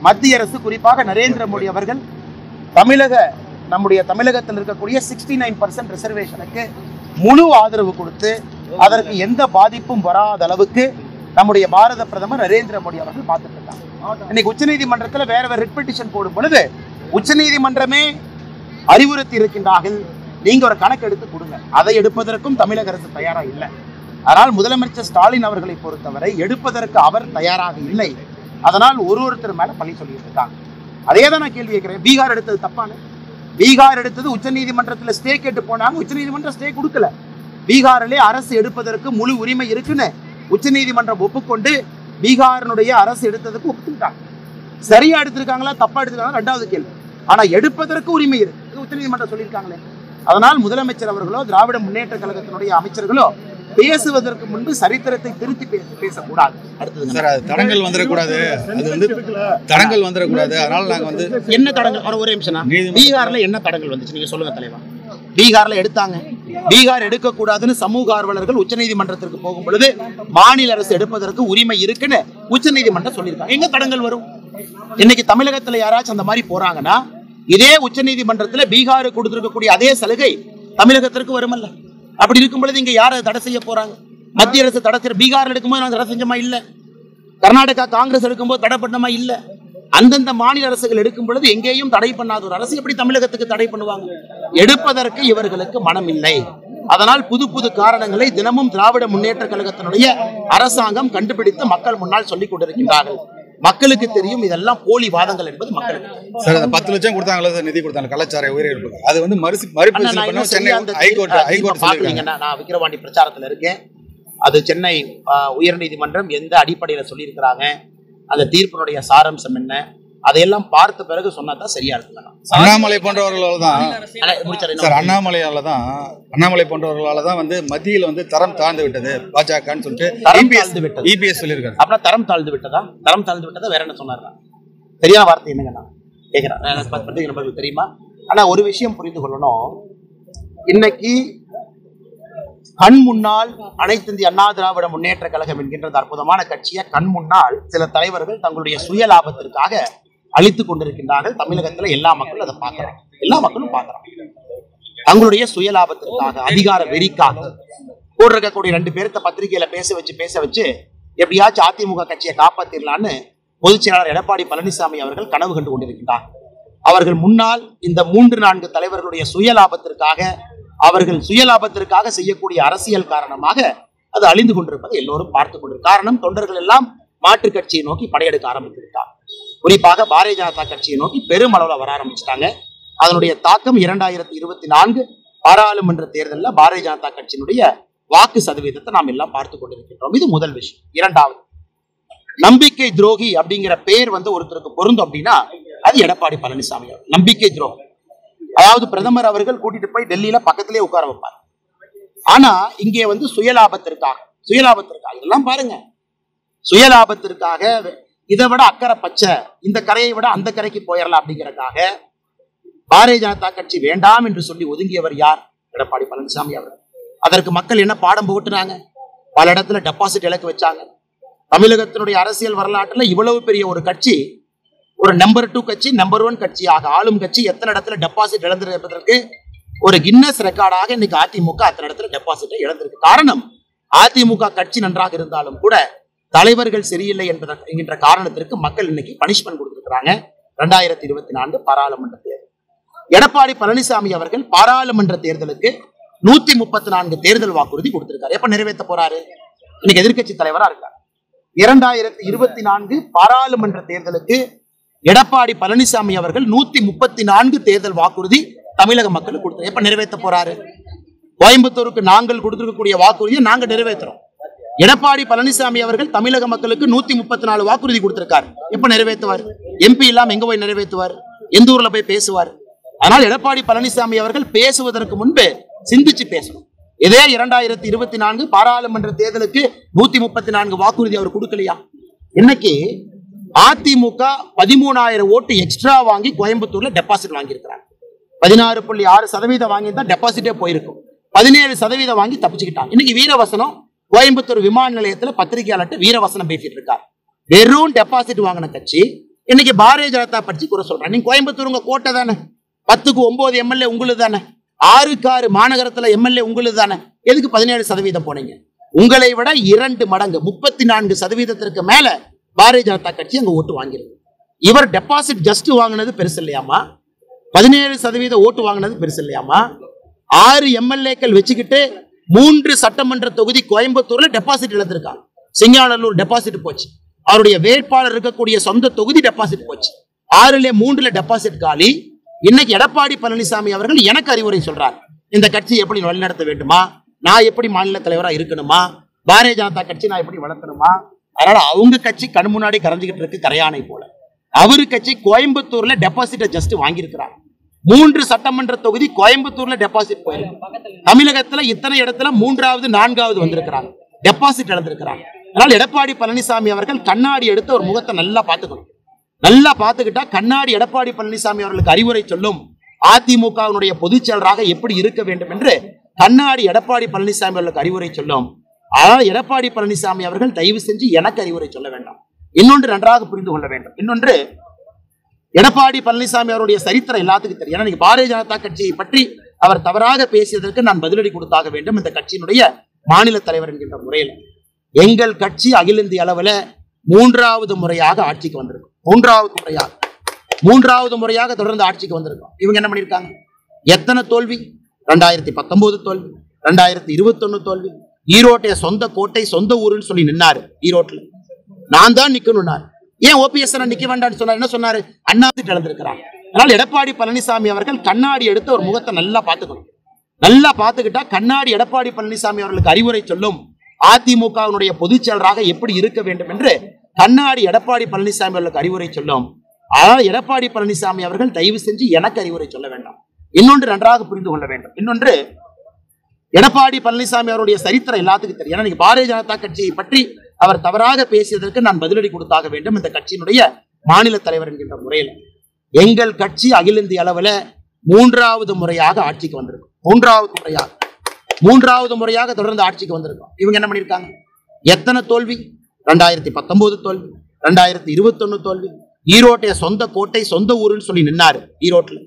மத்திய அரசு குறிப்பாக நரேந்திர மோடி அவர்கள் நம்முடைய தமிழகத்தில் இருக்கக்கூடிய 69% ரிசர்வேஷனுக்கு முழு ஆதரவு கொடுத்து அதற்கு எந்த பாதிப்பும் வராத அளவுக்கு நம்முடைய பாரத பிரதமர் நரேந்திர மோடி அவர்கள் பார்த்துட்டு இருக்காங்க. இன்னைக்கு உச்சநீதிமன்றத்தில் வேற ரிட் பெட்டிஷன் போடும் பொழுது உச்சநீதிமன்றமே அறிவுறுத்தி இருக்கின்றார்கள், நீங்க ஒரு கணக்கு எடுத்து கொடுங்க. அதை எடுப்பதற்கும் தமிழக அரசு தயாராக இல்லை. ஆனால் முதலமைச்சர் ஸ்டாலின் அவர்களை பொறுத்தவரை எடுப்பதற்கு அவர் தயாராக இல்லை. அதனால் ஒருத்தர் மேல பழி சொல்லிட்டு இருக்காங்க. அதே தான் நான் கேள்வி கேட்கிறேன். பீகார் எடுத்தது தப்பான? பீகார் எடுத்தது உச்சநீதிமன்றத்தில் ஸ்டே கேட்டு போனாங்க, உச்சநீதிமன்றம் ஸ்டே கொடுக்கல. பீகாரிலே அரசு எடுப்பதற்கு முழு உரிமை இருக்குன்னு உச்சநீதிமன்றம் ஒப்புக்கொண்டு பீகாரினுடைய அரசு எடுத்ததுக்கு ஒப்புக்கிட்டாங்க. சரியா எடுத்திருக்காங்களா தப்பா எடுத்திருக்காங்களா ரெண்டாவது கேள்வி. ஆனா எடுப்பதற்கு உரிமை இருக்கு உச்சநீதிமன்றம் சொல்லியிருக்காங்களே. அதனால் முதலமைச்சர் அவர்களோ திராவிட முன்னேற்ற கழகத்தினுடைய அமைச்சர்களோ பேசுவதற்கு முன்பு சரித்திரத்தை திருத்தி பேசக்கூடாது. தடங்கள் வந்துடக்கூடாது, அது வந்து தடங்கள் வந்துடக்கூடாது. அதனால நாங்க வந்து என்ன தடங்கள், ஒரே நிமிஷம், பீகார்ல என்ன தடங்கள் வந்துச்சு நீங்க சொல்லுங்க தலைவா. பீகார்ல எடுத்தாங்க, பீகார் எடுக்கக்கூடாதுன்னு சமூக ஆர்வலர்கள் உச்சநீதிமன்றத்திற்கு போகும் பொழுது மாநில அரசு எடுப்பதற்கு உரிமை இருக்குன்னு உச்சநீதிமன்றம் சொல்லியிருக்காங்க. எங்க தடங்கள் வரும்? இன்னைக்கு தமிழகத்துல யாராச்சும் அந்த மாதிரி போறாங்கன்னா இதே உச்சநீதிமன்றத்துல பீகாருக்கு கொடுத்திருக்கக்கூடிய அதே சலுகை தமிழகத்திற்கு வருமல்ல? அப்படி இருக்கும் பொழுது இங்க யாரை தடை செய்ய போறாங்க? மத்திய அரசு தடை செய்ய, பீகார் எடுக்கும்போது நாங்கள் தடை செஞ்சோமா? இல்ல. கர்நாடகா காங்கிரஸ் எடுக்கும்போது தடை பண்ணமா? இல்ல. அந்தந்த மாநில அரசுகள் எடுக்கும் பொழுது எங்கேயும் தடை பண்ணாத ஒரு அரசு எப்படி தமிழகத்துக்கு தடை பண்ணுவாங்க? எடுப்பதற்கு இவர்களுக்கு மனம் இல்லை. அதனால் புது புது காரணங்களை தினமும் திராவிட முன்னேற்ற கழகத்தினுடைய அரசாங்கம் கண்டுபிடித்து மக்கள் முன்னால் சொல்லிக் கொண்டிருக்கின்றார்கள். மக்களுக்கு தெரியும் இதெல்லாம் போலி வாதங்கள் என்பது மக்களுக்கு. சார், அந்த 10 லட்சம் கொடுத்தாங்களா சார், நிதி கொடுத்தாங்க கள்ளச்சாரை உயிரிழப்புக்கு, அது வந்து மறுபரிசீலனை பண்ண சென்னை ஹைகோர்ட் பாக்குறீங்கன்னா, நான் விக்கிரவாண்டி பிரச்சாரத்துல இருக்கேன். அது சென்னை உயர்நீதிமன்றம் எந்த அடிப்படையில சொல்லியிருக்கிறாங்க, அந்த தீர்ப்பினுடைய சாராம்சம் என்ன, அதையெல்லாம் பார்த்த பிறகு சொன்னாதான் சரியா இருக்கு. அண்ணாமலை போன்றவர்களால தான் அண்ணாமலை போன்றவர்களால தான் வந்து மத்தியில் வந்து தரம் தாழ்ந்து விட்டது பாஜகன்னு சொல்லிட்டு இபிஎஸ் சொல்லியிருக்காரு. அப்படின்னா தரம் தாழ்ந்து விட்டதா? தரம் தாழ்ந்து விட்டதா வேற என்ன சொன்னார்? சரியான வார்த்தை என்னங்க நான் கேட்கிறேன், தெரியுமா? ஆனா ஒரு விஷயம் புரிந்து கொள்ளணும். இன்னைக்கு கண் முன்னால் அனைத்து இந்திய அண்ணா திராவிட முன்னேற்ற கழகம் என்கின்ற அற்புதமான கட்சியை கண் முன்னால் சில தலைவர்கள் தங்களுடைய சுய லாபத்திற்காக அழித்துக் கொண்டிருக்கின்றார்கள். தமிழகத்துல எல்லா மக்களும் அதை பார்க்கிறாங்க, எல்லா மக்களும் பார்க்கிறாங்க. தங்களுடைய சுய லாபத்திற்காக, அதிகார வெறிக்காக கூட இருக்கக்கூடிய 2 பேர்த்த பத்திரிகையில பேச வச்சு எப்படியாச்சும் அதிமுக கட்சியை காப்பாத்திடலான்னு பொதுச் செயலாளர் எடப்பாடி பழனிசாமி அவர்கள் கனவு கண்டு கொண்டிருக்கின்றார். அவர்கள் முன்னால் இந்த 3-4 தலைவர்களுடைய சுய லாபத்திற்காக, அவர்கள் சுயலாபத்திற்காக செய்யக்கூடிய அரசியல் காரணமாக அது அழிந்து கொண்டிருப்பதை எல்லோரும் பார்த்துக் கொண்டிருக்க காரணம், தொண்டர்கள் எல்லாம் மாற்றுக் கட்சியை நோக்கி படையெடுக்க ஆரம்பித்து விட்டார். குறிப்பாக பாரதிய ஜனதா கட்சியை நோக்கி பெருமளவுல வர ஆரம்பிச்சிட்டாங்க. அதனுடைய தாக்கம் 2024 பாராளுமன்ற தேர்தலில் பாரதிய ஜனதா கட்சியினுடைய வாக்கு சதவீதத்தை நாம் எல்லாம் பார்த்துக் கொண்டிருக்கின்றோம். இது முதல் விஷயம். இரண்டாவது, நம்பிக்கை துரோகி அப்படிங்கிற பேர் வந்து ஒருத்தருக்கு பொருந்தும் அப்படின்னா அது எடப்பாடி பழனிசாமி. நம்பிக்கை துரோகம், அதாவது பிரதமர் அவர்கள் கூட்டிட்டு போய் டெல்லியில பக்கத்திலே உட்கார வைப்பார். ஆனா இங்கே வந்து சுயலாபத்திற்காக இதெல்லாம் பாருங்க, சுயலாபத்திற்காக இதை விட அக்கறை பச்சை, இந்த கரையை விட அந்த கரைக்கு போயிடலாம் அப்படிங்கறதுக்காக பாரதிய ஜனதா கட்சி வேண்டாம் என்று சொல்லி ஒதுங்கியவர் யார்? எடப்பாடி பழனிசாமி அவர்கள். அதற்கு மக்கள் என்ன பாடம் புகட்டுனாங்க? பல இடத்துல டெபாசிட் இலக்கு வச்சாங்க. தமிழகத்தினுடைய அரசியல் வரலாற்றுல இவ்வளவு பெரிய ஒரு கட்சி, ஒரு நம்பர் 2 கட்சி, நம்பர் 1 கட்சியாக ஆளும் கட்சி எத்தனை இடத்துல டெபாசிட் இழந்திருப்பதற்கு ஒரு கின்னஸ் ரெக்கார்டாக இன்னைக்கு அதிமுக அத்தனை இடத்துல டெபாசிட்டை இழந்திருக்கு. காரணம், அதிமுக கட்சி நன்றாக இருந்தாலும் கூட தலைவர்கள் சரியில்லை என்கின்ற காரணத்திற்கு மக்கள் இன்னைக்கு பனிஷ்மெண்ட் கொடுத்திருக்கிறாங்க. 2024 பாராளுமன்ற தேர்தல். எடப்பாடி பழனிசாமி அவர்கள் பாராளுமன்ற தேர்தலுக்கு 134 தேர்தல் வாக்குறுதி கொடுத்திருக்காரு. எப்ப நிறைவேற்ற போறாரு? இன்னைக்கு எதிர்கட்சி தலைவரா இருக்காரு. 2024 பாராளுமன்ற தேர்தலுக்கு எடப்பாடி பழனிசாமி அவர்கள் 134 தேர்தல் வாக்குறுதி தமிழக மக்களுக்கு கொடுத்தாரு. எப்ப நிறைவேற்ற போறாரு? கோயம்புத்தூருக்கு நாங்கள் கொடுத்திருக்கக்கூடிய வாக்குறுதியை நாங்க நிறைவேற்றுறோம். எடப்பாடி பழனிசாமி அவர்கள் தமிழக மக்களுக்கு 134 வாக்குறுதி கொடுத்திருக்காரு. எப்ப நிறைவேற்றுவார்? எம்பி இல்லாம எங்க போய் நிறைவேற்றுவார்? எந்த ஊர்ல போய் பேசுவார்? அதனால் எடப்பாடி பழனிசாமி அவர்கள் பேசுவதற்கு முன்பு சிந்திச்சு பேசணும். இதே 2024 பாராளுமன்ற தேர்தலுக்கு 134 வாக்குறுதி அவர் கொடுக்கலையா? இன்னைக்கு அதிமுக 13,000 ஓட்டு எக்ஸ்ட்ரா வாங்கி கோயம்புத்தூர்ல டெபாசிட் வாங்கி இருக்கிறாங்க. 16.6% வாங்கி தான் டெபாசிட்டே போயிருக்கும். 17% வாங்கி தப்பிச்சுக்கிட்டாங்க. இன்னைக்கு வீரவசனம் கோயம்புத்தூர் விமான நிலையத்துல பத்திரிகையாளர்கிட்ட வீரவசனம் பேசிட்டு இருக்காரு. வெறும் டெபாசிட் வாங்கின கட்சி இன்னைக்கு பாரதிய ஜனதா கட்சி குறை சொல்றாங்க. நீங்க கோயம்புத்தூர் உங்க கோட்டை தானே, 10க்கு 9 எம்எல்ஏ உங்களுக்கு தானே, 6க்கு 6 மாநகரத்துல எம்எல்ஏ உங்களுக்கு தானே, எதுக்கு 17% போனீங்க? உங்களை விட 2 மடங்கு 34% மேல பாரதிய ஜனதா கட்சி அங்க ஓட்டு வாங்கிருக்கு. இவர் டெபாசிட் ஜஸ்ட் வாங்கினது பெருசு இல்லையாமா, 17% ஓட்டு வாங்கினது பெருசு இல்லையாமா? 6 எம்எல்ஏக்கள் வச்சுக்கிட்டு 3 சட்டமன்ற தொகுதி கோயம்புத்தூர்ல டெபாசிட் இழந்திருக்காங்க. சிங்காநல்லூர் டெபாசிட் போச்சு, அவருடைய வேட்பாளர் இருக்கக்கூடிய சொந்த தொகுதி டெபாசிட் போச்சு. 6ல 3ல டெபாசிட் காலி. இன்னைக்கு எடப்பாடி பழனிசாமி அவர்கள் எனக்கு அறிவுரை சொல்றார், இந்த கட்சி எப்படி வழிநடத்த வேண்டுமா, நான் எப்படி மாநில தலைவராக இருக்கணுமா, பாரதிய ஜனதா கட்சி நான் எப்படி வளர்க்கணுமா. அதனால அவங்க கட்சி கண் முன்னாடி கரைஞ்சிக்கிட்டு இருக்கு கரையானை போல. அவரு கட்சி கோயம்புத்தூர்ல டெபாசிட்டை ஜஸ்ட் வாங்கியிருக்கிறாங்க. 3 சட்டமன்ற தொகுதி கோயம்புத்தூர்ல டெபாசிட் போயிருக்கு. தமிழகத்துல இத்தனை இடத்துல 3வது 4வது வந்திருக்கிறாங்க, டெபாசிட் இழந்திருக்கிறாங்க. அதனால எடப்பாடி பழனிசாமி அவர்கள் கண்ணாடி எடுத்து ஒரு முகத்தை நல்லா பார்த்துக்கணும். நல்லா பார்த்துக்கிட்டா கண்ணாடி எடப்பாடி பழனிசாமி அவர்களுக்கு அறிவுரை சொல்லும். அதிமுகவினுடைய பொதுச் செயலராக எப்படி இருக்க வேண்டும் என்று கண்ணாடி எடப்பாடி பழனிசாமி அவர்களுக்கு அறிவுரை சொல்லும். ஆனால் எடப்பாடி பழனிசாமி அவர்கள் தயவு செஞ்சு எனக்கு அறிவுரை சொல்ல வேண்டாம். இன்னொன்று நன்றாக புரிந்து கொள்ள வேண்டும். இன்னொன்று, எடப்பாடி பழனிசாமி அவருடைய சரித்திரம் எல்லாத்துக்கும் தெரியும். ஏன்னா பாரதிய ஜனதா கட்சியை பற்றி அவர் தவறாக பேசியதற்கு நான் பதிலடி கொடுத்தாக வேண்டும் இந்த கட்சியினுடைய மாநில தலைவர் என்கின்ற முறையில். எங்கள் கட்சி அகில இந்திய அளவில் 3வது முறையாக ஆட்சிக்கு வந்திருக்கும். 3வது முறையாக தொடர்ந்து ஆட்சிக்கு வந்திருக்கும். இவங்க என்ன பண்ணிருக்காங்க? எத்தனை தோல்வி? 2019 தோல்வி, 2021 தோல்வி. ஈரோட்டைய சொந்த கோட்டை சொந்த ஊருன்னு சொல்லி நின்னாரு. ஈரோட்டில் நான் தான் நிக்கணும்னாரு. ஏன் ஓபிஎஸ் நிக்க வேண்டாம்னு சொன்னார்? என்ன சொன்னாரு? அண்ணாந்து இழந்திருக்கிறாங்க. அதனால எடப்பாடி பழனிசாமி அவர்கள் கண்ணாடி எடுத்து ஒரு முகத்தை நல்லா பார்த்துக்கணும். நல்லா பார்த்துக்கிட்டா கண்ணாடி எடப்பாடி பழனிசாமி அவர்களுக்கு அறிவுரை சொல்லும். அதிமுகவினுடைய பொதுச் செயலராக எப்படி இருக்க வேண்டும் என்று கண்ணாடி எடப்பாடி பழனிசாமி அவர்களுக்கு அறிவுரை சொல்லும். ஆனால் எடப்பாடி பழனிசாமி அவர்கள் தயவு செஞ்சு எனக்கு அறிவுரை சொல்ல வேண்டாம். இன்னொன்று நன்றாக புரிந்து கொள்ள வேண்டும். இன்னொன்று, எடப்பாடி பழனிசாமி அவருடைய சரித்திரம் எல்லாத்துக்கும் தெரியும். ஏன்னா பாரதிய ஜனதா கட்சியை பற்றி அவர் தவறாக பேசியதற்கு நான் பதிலடி கொடுத்தாக வேண்டும் இந்த கட்சியினுடைய மாநில தலைவர் என்கின்ற முறையில். எங்கள் கட்சி அகில இந்திய அளவில் 3வது முறையாக ஆட்சிக்கு வந்திருக்கும். 3வது முறையாக தொடர்ந்து ஆட்சிக்கு வந்திருக்கும். இவங்க என்ன பண்ணிருக்காங்க? எத்தனை தோல்வி? 2019 தோல்வி, 2021 தோல்வி. ஈரோட்டைய சொந்த கோட்டை சொந்த ஊருன்னு சொல்லி நின்னாரு. ஈரோட்டில்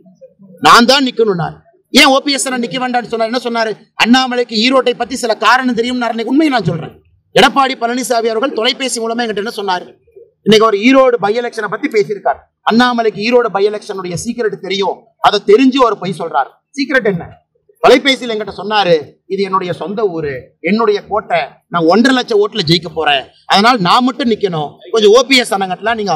நான் தான் நிக்கணும்னாரு. ஏன் ஓபிஎஸ் நிக்க வேண்டாம்னு சொன்னார்? என்ன சொன்னாரு? அண்ணாமலைக்கு ஈரோட்டை பத்தி சில காரணம் தெரியும். உண்மையை நான் சொல்றேன். எடப்பாடி பழனிசாமி அவர்கள் தொலைபேசி மூலமா என்கிட்ட என்ன சொன்னாரு? இன்னைக்கு ஒரு ஈரோடு பை எலெக்ஷனை பத்தி பேசியிருக்காரு. அண்ணாமலைக்கு ஈரோடு பை எலெக்ஷனுடைய சீக்கிரட் தெரியும், அதை தெரிஞ்சு ஒரு பொய் சொல்றாரு. சீக்கிரட் என்ன? தொலைபேசியில் என்கிட்ட சொன்னாரு, இது என்னுடைய சொந்த ஊரு, என்னுடைய கோட்டை, நான் 1.5 லட்சம் ஓட்டுல ஜெயிக்க போறேன், அதனால நான் மட்டும் நிக்கணும், கொஞ்சம் ஓபிஎஸ் அண்ணங்கட்டெல்லாம் நீங்க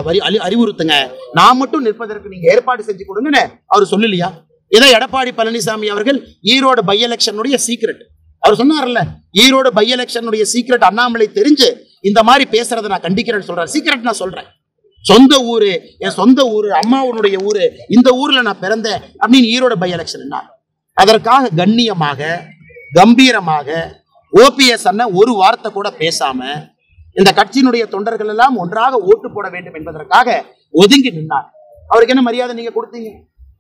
அறிவுறுத்துங்க, நான் மட்டும் நிற்பதற்கு நீங்க ஏற்பாடு செஞ்சு கொடுங்கன்னு அவர் சொல்லலையா? இதை எடப்பாடி பழனிசாமி அவர்கள் ஈரோடு பை எலெக்ஷனுடைய சீக்கிரட் அவர் சொன்னார்ல, ஈரோடு பை எலெக்ஷனுடைய சீக்கிரட் அண்ணாமலை தெரிஞ்சு இந்த மாதிரி பேசுறதை நான் கண்டிக்கிறேன்னு சொல்றேன். சீக்கிரட் நான் சொல்றேன். சொந்த ஊரு, என் சொந்த ஊரு, அம்மாவுடைய ஊரு, இந்த ஊர்ல நான் பிறந்தேன் அப்படின்னு ஈரோடு பை எலெக்ஷன் என்ன? அதற்காக கண்ணியமாக கம்பீரமாக ஓபிஎஸ் அண்ணன் ஒரு வார்த்தை கூட பேசாம இந்த கட்சியினுடைய தொண்டர்கள் எல்லாம் ஒன்றாக ஓட்டு போட வேண்டும் என்பதற்காக ஒதுங்கி நின்னார். அவருக்கு என்ன மரியாதை நீங்க கொடுத்தீங்க?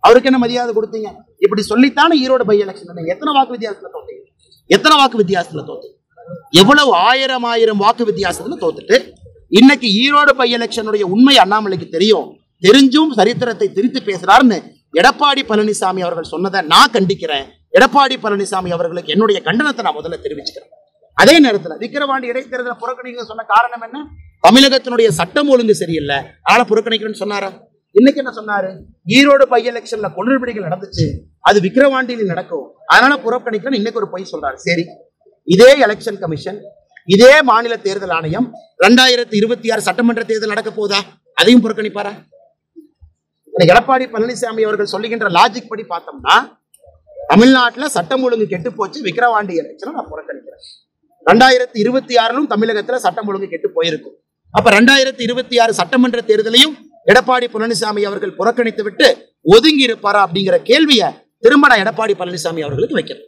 அவருக்கு என்ன மரியாதை கொடுத்தீங்க? இப்படி சொல்லித்தானே ஈரோடு பை எலெக்ஷன் எத்தனை வாக்கு வித்தியாசத்துல தோத்தீங்க? எத்தனை வாக்கு வித்தியாசத்துல தோத்து? எவ்வளவு ஆயிரம் வாக்கு வித்தியாசத்துல தோத்துட்டு இன்னைக்கு ஈரோடு பை எலெக்ஷனுடைய உண்மை அண்ணாமலைக்கு தெரியும், தெரிஞ்சும் சரித்திரத்தை திரித்து பேசுறாருன்னு எடப்பாடி பழனிசாமி அவர்கள் சொன்னதை நான் கண்டிக்கிறேன். எடப்பாடி பழனிசாமி அவர்களுக்கு என்னுடைய கண்டனத்தை நான் முதல்ல தெரிவிச்சுக்கிறேன். அதே நேரத்தில் விக்கிரவாண்டி இடைத்தேர்தலை புறக்கணிக்க சொன்ன காரணம் என்ன? தமிழகத்தினுடைய சட்டம் ஒழுங்கு சரியில்லை, ஆளை புறக்கணிக்கிறேன்னு சொன்னாரா? இன்னைக்கு என்ன சொன்னாரு? ஈரோடு பை எலெக்ஷன்ல குளறுபடிகள் நடந்துச்சு, அது விக்கிரவாண்டியில் நடக்கும், அதனால புறக்கணிக்கிறேன்னு இன்னைக்கு ஒரு பொய் சொல்றாரு. சரி, இதே எலெக்ஷன் கமிஷன், இதே மாநில தேர்தல் ஆணையம் 2026 சட்டமன்ற தேர்தல் நடக்க போதா? அதையும் புறக்கணிப்பாரா? எடப்பாடி பழனிசாமி அவர்கள் சொல்லுகின்ற லாஜிக் படி பார்த்தோம்னா, தமிழ்நாட்டில் சட்டம் ஒழுங்கு கெட்டு போச்சு, விக்கிரவாண்டி எலெக்ஷனை நான் புறக்கணிக்கிறேன். 2026 தமிழகத்துல சட்டம் ஒழுங்கு கெட்டு போயிருக்கும். அப்ப 2026 சட்டமன்ற தேர்தலையும் எடப்பாடி பழனிசாமி அவர்கள் புறக்கணித்து விட்டு ஒதுங்கி இருப்பாரா அப்படிங்கிற கேள்வியை திரும்ப நான் எடப்பாடி பழனிசாமி அவர்களுக்கு வைக்கிறேன்.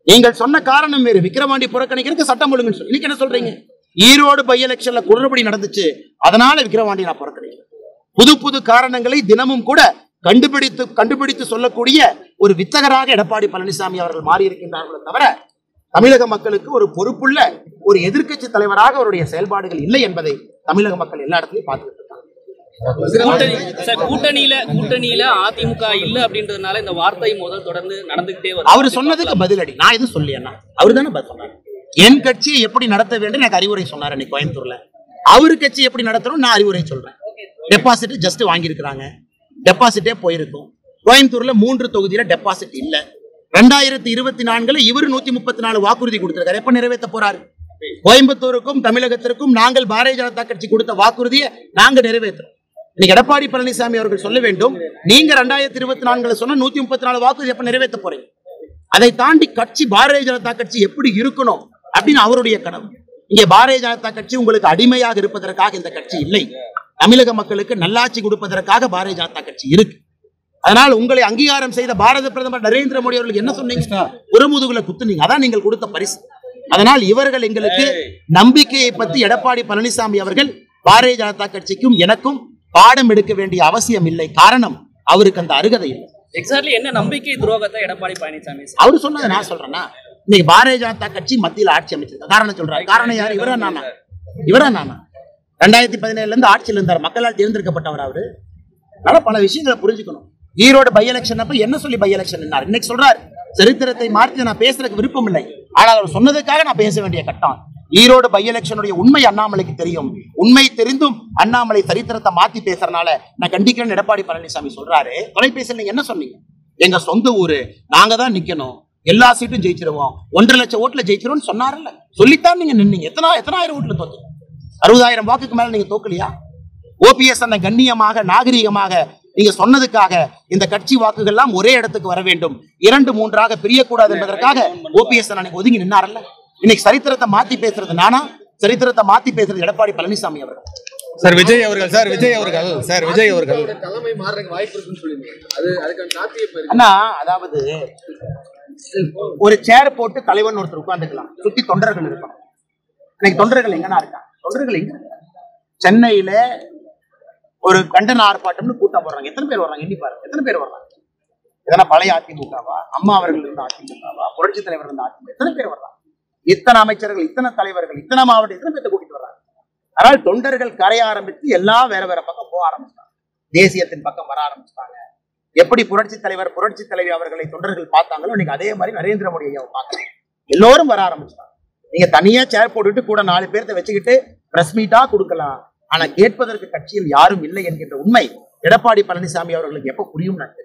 நீங்கள் சொன்ன காரணம் வேறு, விக்கிரவாண்டி புறக்கணிக்கிறதுக்கு சட்டம் ஒழுங்குன்னு சொல்லி இன்னைக்கு என்ன சொல்றீங்க? ஈரோடு பை எலெக்ஷன்ல குளறுபடி நடந்துச்சு, அதனால விக்கிரவாண்டி நான் புறக்கணிக்கிறேன். புது காரணங்களை தினமும் கூட கண்டுபிடித்து சொல்லக்கூடிய ஒரு வித்தகராக எடப்பாடி பழனிசாமி அவர்கள் மாறி இருக்கின்றார்களே தவிர தமிழக மக்களுக்கு ஒரு பொறுப்புள்ள ஒரு எதிர்க்கட்சி தலைவராக அவருடைய செயல்பாடுகள் இல்லை என்பதை தமிழக மக்கள் எல்லா இடத்துலையும் பார்த்துக்கிட்டு இருக்காங்க. கூட்டணியில அதிமுக இல்ல அப்படின்றதுனால இந்த வார்த்தை மோதல் தொடர்ந்து நடந்துகிட்டே வருது. அவர் சொன்னதுக்கு பதிலடி நான் எதுவும் சொல்லியேன்னா அவர் தானே சொன்னார். என் கட்சியை எப்படி நடத்த வேண்டும் எனக்கு அறிவுரை சொன்னார் அன்னைக்கு கோயம்புத்தூர்ல. அவரு கட்சி எப்படி நடத்தணும் நான் அறிவுரை சொல்றேன். டெபாசிட் ஜஸ்ட் வாங்கியிருக்கிறாங்க, டெபாசிட்டே போயிருக்கும். கோயம்புத்தூர்ல 3 தொகுதியில டெபாசிட் இல்ல. 2024 இவர் 134 வாக்குறுதி கொடுத்திருக்காரு. எப்ப நிறைவேற்ற போறாரு? கோயம்புத்தூருக்கும் தமிழகத்திற்கும் நாங்கள் பாரதிய ஜனதா கட்சி கொடுத்த வாக்குறுதியை நாங்க நிறைவேற்றுறோம். இன்னைக்கு எடப்பாடி பழனிசாமி அவர்கள் சொல்ல வேண்டும், நீங்க 2024 சொன்ன 134 வாக்குறுதி எப்ப நிறைவேற்ற போறீங்க? அதை தாண்டி கட்சி பாரதிய ஜனதா கட்சி எப்படி இருக்கணும் அப்படின்னு அவருடைய கனவு. இங்கே பாரதிய ஜனதா கட்சி உங்களுக்கு அடிமையாக இருப்பதற்காக இந்த கட்சி இல்லை. தமிழக மக்களுக்கு நல்லாட்சி கொடுப்பதற்காக பாரதிய ஜனதா கட்சி இருக்கு. அதனால் உங்களை அங்கீகாரம் செய்த பாரத பிரதமர் நரேந்திர மோடி அவர்களுக்கு என்ன சொன்னீங்க? ஒரு முதுகுல குத்துனீங்க. அதான் நீங்கள் கொடுத்த பரிசு. அதனால் இவர்கள் எங்களுக்கு நம்பிக்கையை பற்றி எடப்பாடி பழனிசாமி அவர்கள் பாரதிய ஜனதா கட்சிக்கும் எனக்கும் பாடம் எடுக்க வேண்டிய அவசியம் இல்லை. காரணம் அவருக்கு அந்த அருகதை இல்லை. எக்ஸாக்ட்லி என்ன நம்பிக்கை துரோகத்தை எடப்பாடி பழனிசாமி அவரு சொன்னதை நான் சொல்றேன்னா, இன்னைக்கு பாரதிய ஜனதா கட்சி மத்தியில் ஆட்சி அமைச்சிருக்க காரணம் சொல்றாரு. காரணம் யார்? இவரா நானா? 2017 இருந்து ஆட்சியில் இருந்தார். மக்களால் தேர்ந்தெடுக்கப்பட்டவர் அவரு. அதனால பல விஷயங்களை புரிஞ்சுக்கணும். ஈரோடு பை எலெக்ஷன் அப்ப என்ன சொல்லி பை எலெக்ஷன் இன்னைக்கு சொல்றாரு, சரித்திரத்தை மாற்றி நான் பேசுறதுக்கு விருப்பம் இல்லை, ஆனால் அவர் சொன்னதுக்காக நான் பேச வேண்டிய கட்டம். ஈரோடு பை எலெக்ஷனுடைய உண்மை அண்ணாமலைக்கு தெரியும். உண்மை தெரிந்தும் அண்ணாமலை சரித்திரத்தை மாத்தி பேசுறதுனால நான் கண்டிக்கிறேன். எடப்பாடி பழனிசாமி சொல்றாரு, தொலைபேசியில் நீங்க என்ன சொன்னீங்க? எங்க சொந்த ஊரு, நாங்க தான் நிக்கணும், எல்லா சீட்டும் ஜெயிச்சிருவோம், 1.5 லட்சம் ஓட்டுல ஜெயிச்சிருவோம் சொன்னார்ல. சொல்லித்தான் நீங்க நின்னீங்க. எத்தனாயிரம் ஓட்டுல தோத்து? 60,000 வாக்குக்கு மேல நீங்க தோக்கலையா? ஓபிஎஸ் அந்த கண்ணியமாக நாகரீகமாக நீங்க சொன்னதுக்காக இந்த கட்சி வாக்குகள் எல்லாம் ஒரே இடத்துக்கு வர வேண்டும், 2-3 பிரியக்கூடாது என்பதற்காக ஓபிஎஸ் அன்னைக்கு ஒதுங்கி நின்னார்ல. இன்னைக்கு சரித்திரத்தை மாத்தி பேசுறது நானா? சரித்திரத்தை மாத்தி பேசுறது எடப்பாடி பழனிசாமி அவர்கள். விஜய் அவர்கள் தலைமை மாறதுக்கு வாய்ப்பு இருக்குன்னு சொல்லிருந்தீங்க. அதுக்கான சாத்தியம் அண்ணா, அதாவது ஒரு சேர் போட்டு தலைவன் ஒருத்தர் உட்கார்ந்துக்கலாம், சுத்தி தொண்டர்கள் இருப்பாங்க. இன்னைக்கு தொண்டர்கள் எங்கன்னா இருக்காங்க? தொண்டர்கள் எங்க? சென்னையில ஒரு கண்டன ஆர்ப்பாட்டம்னு கூட்டம் போடுறாங்க. எத்தனை பேர் வர்றாங்க? எண்ணி பாருங்க, எத்தனை பேர் வர்றாங்க? இதெல்லாம் பழைய அதிமுகவா? அம்மா அவர்கள் இருந்த அதிமுகவா? புரட்சி தலைவர் இருந்த அதிமுக? எத்தனை பேர் வர்றாங்க? இத்தனை அமைச்சர்கள், இத்தனை தலைவர்கள், இத்தனை மாவட்டம், எத்தனை பேர்த்த கூட்டிட்டு வர்றாங்க? அதனால் தொண்டர்கள் கரைய ஆரம்பித்து எல்லாம் வேற வேற பக்கம் போக ஆரம்பிச்சிட்டாங்க. தேசியத்தின் பக்கம் வர ஆரம்பிச்சிட்டாங்க. எப்படி புரட்சி தலைவர் புரட்சி தலைவி அவர்களை தொண்டர்கள் பார்த்தாங்களோ இன்னைக்கு அதே மாதிரி நரேந்திர மோடி ஐயாவை பார்க்கணும். எல்லோரும் வர ஆரம்பிச்சிட்டாங்க. நீங்க தனியா சேர் போட்டுட்டு கூட 4 பேர்த்த வச்சுக்கிட்டு பிரஸ் மீட்டா கொடுக்கலாம், ஆனா கேட்பதற்கு கட்சியில் யாரும் இல்லை என்கின்ற உண்மை எடப்பாடி பழனிசாமி அவர்களுக்கு எப்ப புரியும் நான்